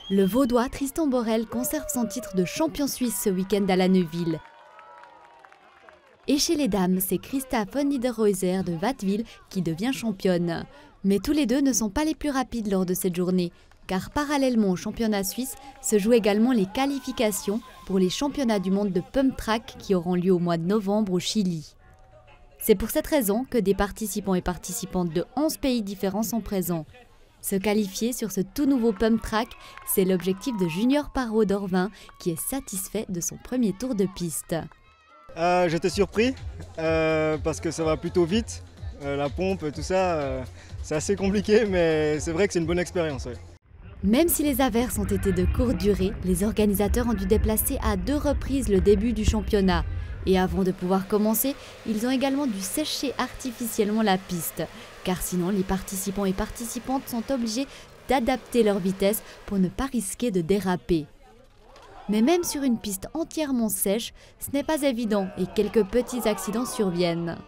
Le Vaudois Tristan Borel conserve son titre de champion suisse ce week-end à La Neuville. Et chez les dames, c'est Christa von Niederreuser de Wattwil qui devient championne. Mais tous les deux ne sont pas les plus rapides lors de cette journée, car parallèlement au championnat suisse se jouent également les qualifications pour les championnats du monde de pump track qui auront lieu au mois de novembre au Chili. C'est pour cette raison que des participants et participantes de 11 pays différents sont présents. Se qualifier sur ce tout nouveau pump track, c'est l'objectif de Junior Parot d'Orvin qui est satisfait de son premier tour de piste. J'étais surpris parce que ça va plutôt vite, la pompe, tout ça, c'est assez compliqué mais c'est vrai que c'est une bonne expérience. Ouais. Même si les averses ont été de courte durée, les organisateurs ont dû déplacer à 2 reprises le début du championnat. Et avant de pouvoir commencer, ils ont également dû sécher artificiellement la piste, car sinon les participants et participantes sont obligés d'adapter leur vitesse pour ne pas risquer de déraper. Mais même sur une piste entièrement sèche, ce n'est pas évident et quelques petits accidents surviennent.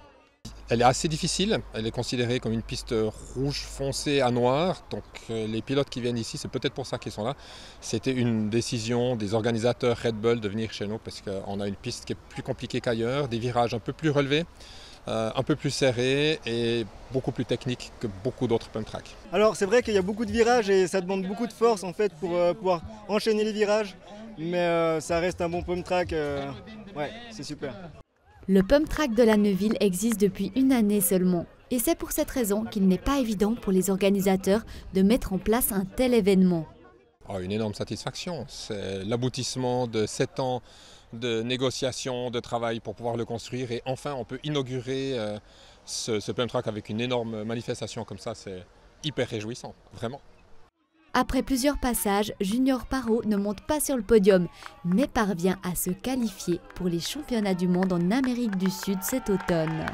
Elle est assez difficile, elle est considérée comme une piste rouge foncé à noir, donc les pilotes qui viennent ici, c'est peut-être pour ça qu'ils sont là. C'était une décision des organisateurs Red Bull de venir chez nous parce qu'on a une piste qui est plus compliquée qu'ailleurs, des virages un peu plus relevés, un peu plus serrés et beaucoup plus techniques que beaucoup d'autres pump track. Alors c'est vrai qu'il y a beaucoup de virages et ça demande beaucoup de force en fait pour pouvoir enchaîner les virages, mais ça reste un bon pump track, ouais, c'est super. Le pump track de La Neuville existe depuis une année seulement. Et c'est pour cette raison qu'il n'est pas évident pour les organisateurs de mettre en place un tel événement. Oh, une énorme satisfaction. C'est l'aboutissement de 7 ans de négociations, de travail pour pouvoir le construire. Et enfin, on peut inaugurer ce pump track avec une énorme manifestation comme ça. C'est hyper réjouissant, vraiment. Après plusieurs passages, Junior Parot ne monte pas sur le podium, mais parvient à se qualifier pour les championnats du monde en Amérique du Sud cet automne.